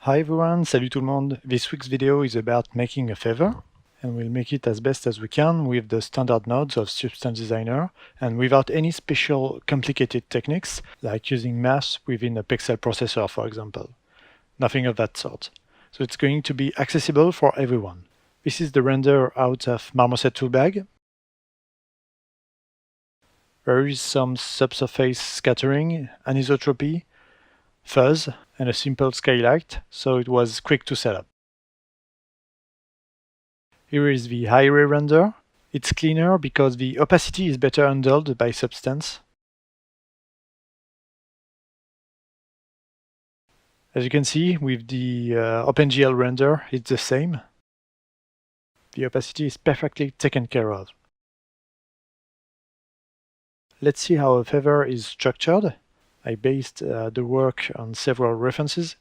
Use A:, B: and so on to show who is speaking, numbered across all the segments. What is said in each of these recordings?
A: Hi everyone, salut tout le monde. This week's video is about making a feather, and we'll make it as best as we can with the standard nodes of Substance Designer and without any special complicated techniques like using math within a pixel processor, for example. Nothing of that sort. So it's going to be accessible for everyone. This is the render out of Marmoset Toolbag. There is some subsurface scattering, anisotropy, fuzz, and a simple skylight, so it was quick to set up. Here is the high-ray render. It's cleaner because the opacity is better handled by Substance. As you can see, with the OpenGL render, it's the same. The opacity is perfectly taken care of. Let's see how a feather is structured. I based the work on several references.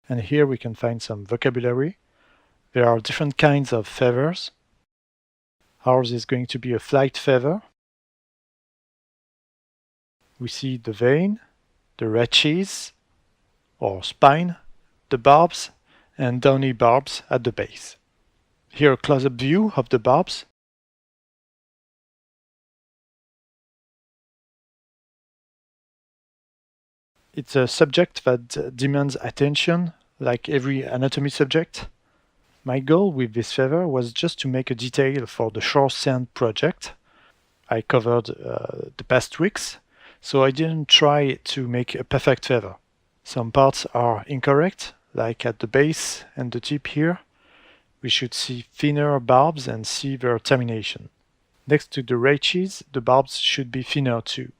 A: And here we can find some vocabulary. There are different kinds of feathers. Ours is going to be a flight feather. We see the vein, the rachis, or spine, the barbs, and downy barbs at the base. Here a close-up view of the barbs. It's a subject that demands attention, like every anatomy subject. My goal with this feather was just to make a detail for the shore sand project I covered the past weeks, so I didn't try to make a perfect feather. Some parts are incorrect, like at the base and the tip here. We should see thinner barbs and see their termination. Next to the rachis, the barbs should be thinner too.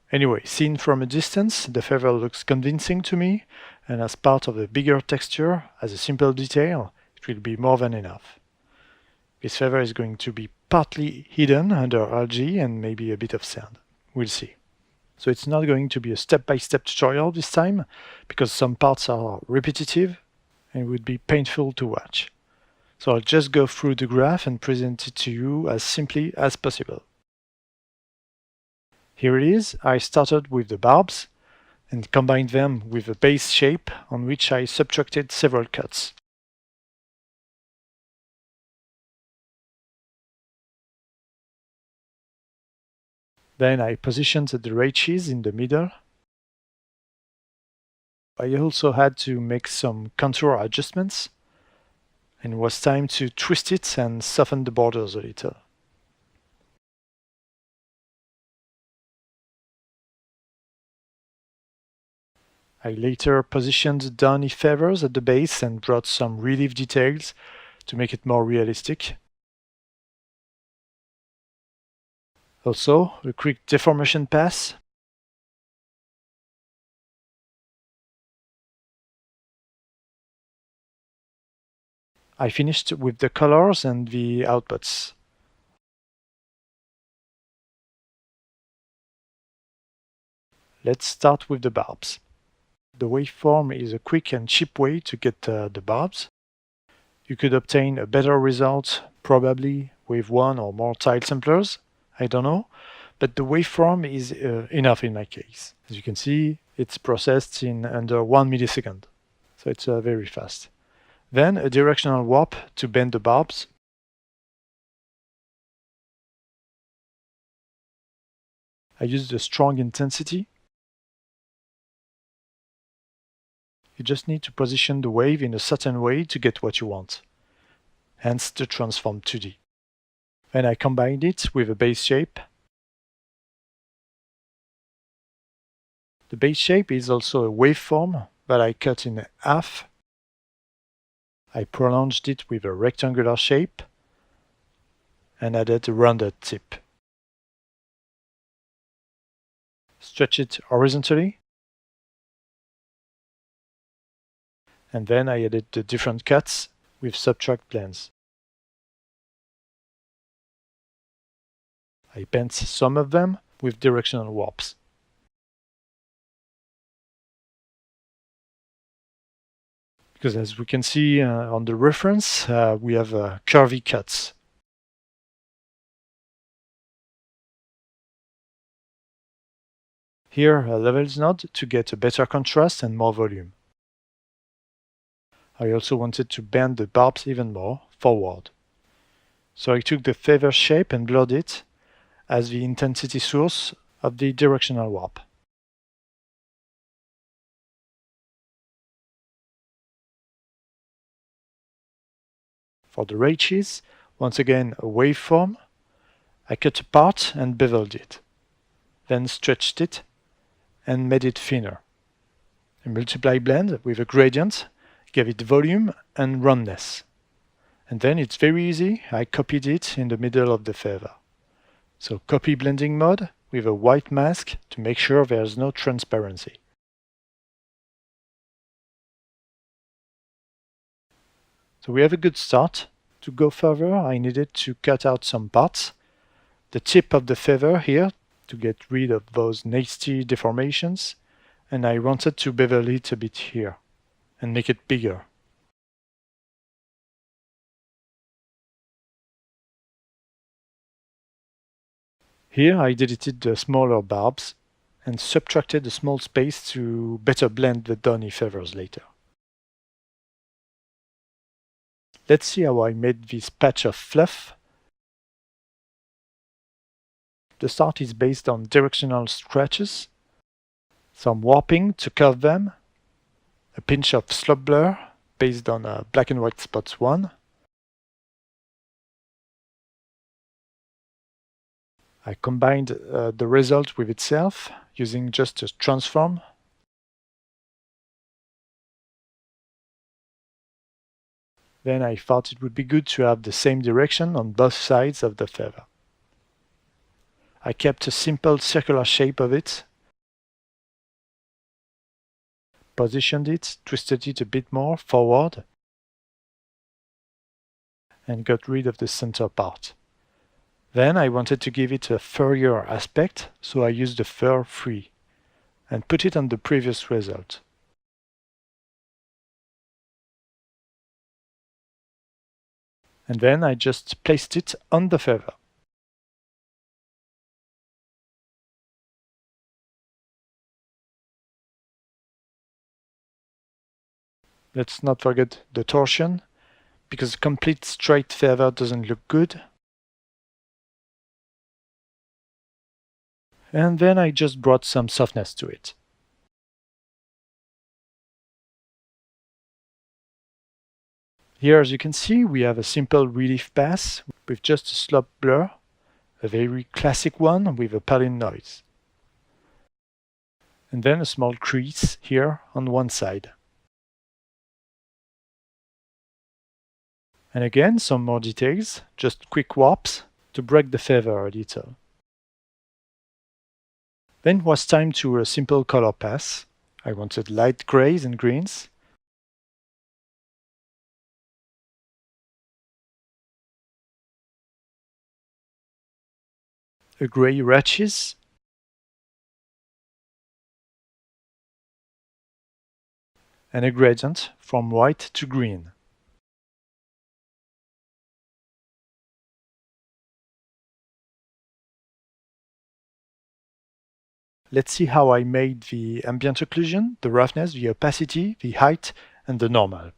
A: Anyway, seen from a distance, the feather looks convincing to me, and as part of a bigger texture, as a simple detail, it will be more than enough. This feather is going to be partly hidden under algae and maybe a bit of sand. We'll see. So it's not going to be a step-by-step tutorial this time, because some parts are repetitive and would be painful to watch. So I'll just go through the graph and present it to you as simply as possible. Here it is. I started with the barbs and combined them with a base shape on which I subtracted several cuts. Then I positioned the rachis in the middle. I also had to make some contour adjustments, and it was time to twist it and soften the borders a little. I later positioned downy feathers at the base and brought some relief details to make it more realistic. Also, a quick deformation pass. I finished with the colors and the outputs. Let's start with the barbs. The waveform is a quick and cheap way to get the barbs. You could obtain a better result probably with one or more tile samplers, I don't know, but the waveform is enough in my case. As you can see, it's processed in under 1 millisecond, so it's very fast. Then a directional warp to bend the barbs. I used a strong intensity. You just need to position the wave in a certain way to get what you want, hence the transform 2D. Then I combined it with a base shape. The base shape is also a waveform that I cut in half. I prolonged it with a rectangular shape and added a rounded tip. Stretch it horizontally. And then I added the different cuts with subtract planes. I bent some of them with directional warps. because as we can see on the reference, we have curvy cuts. Here a levels node to get a better contrast and more volume. I also wanted to bend the barbs even more forward. So I took the feather shape and blurred it as the intensity source of the directional warp. For the raches, once again a waveform, I cut a part and beveled it, then stretched it and made it thinner. A multiply blend with a gradient gave it volume and roundness. And then it's very easy, I copied it in the middle of the feather. So copy blending mode with a white mask to make sure there's no transparency. So we have a good start. To go further, I needed to cut out some parts. The tip of the feather here to get rid of those nasty deformations, and I wanted to bevel it a bit here and make it bigger. Here I deleted the smaller barbs and subtracted a small space to better blend the downy feathers later. Let's see how I made this patch of fluff. The start is based on directional scratches, some warping to curve them, a pinch of slope blur based on black and white spots 1. I combined the result with itself using just a transform. Then I thought it would be good to have the same direction on both sides of the feather. I kept a simple circular shape of it, positioned it, twisted it a bit more forward, and got rid of the center part. Then I wanted to give it a furrier aspect, so I used the fur free and put it on the previous result. And then I just placed it on the feather. Let's not forget the torsion, because a complete straight feather doesn't look good. And then I just brought some softness to it. Here, as you can see, we have a simple relief pass with just a slope blur, a very classic one with a Perlin noise. And then a small crease here on one side. And again, some more details, just quick warps to break the feather a little. Then it was time to a simple color pass. I wanted light grays and greens. A gray ratches. And a gradient from white to green. Let's see how I made the ambient occlusion, the roughness, the opacity, the height, and the normal.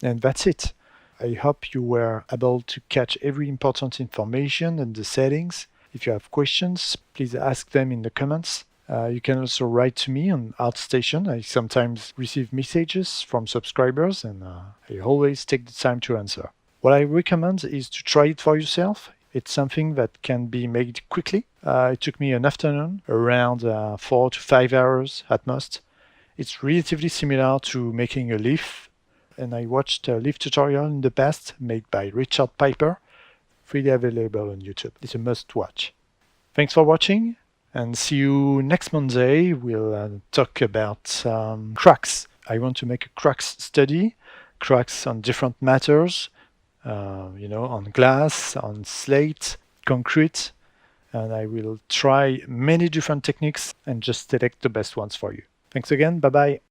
A: And that's it. I hope you were able to catch every important information in the settings. If you have questions, please ask them in the comments. You can also write to me on ArtStation. I sometimes receive messages from subscribers, and I always take the time to answer. What I recommend is to try it for yourself. It's something that can be made quickly. It took me an afternoon, around 4 to 5 hours at most. It's relatively similar to making a leaf, and I watched a leaf tutorial in the past made by Richard Piper, freely available on YouTube. It's a must watch. Thanks for watching, and see you next Monday. We'll talk about cracks. I want to make a cracks study, cracks on different matters, on glass, on slate, concrete, and I will try many different techniques and just select the best ones for you. Thanks again. Bye-bye.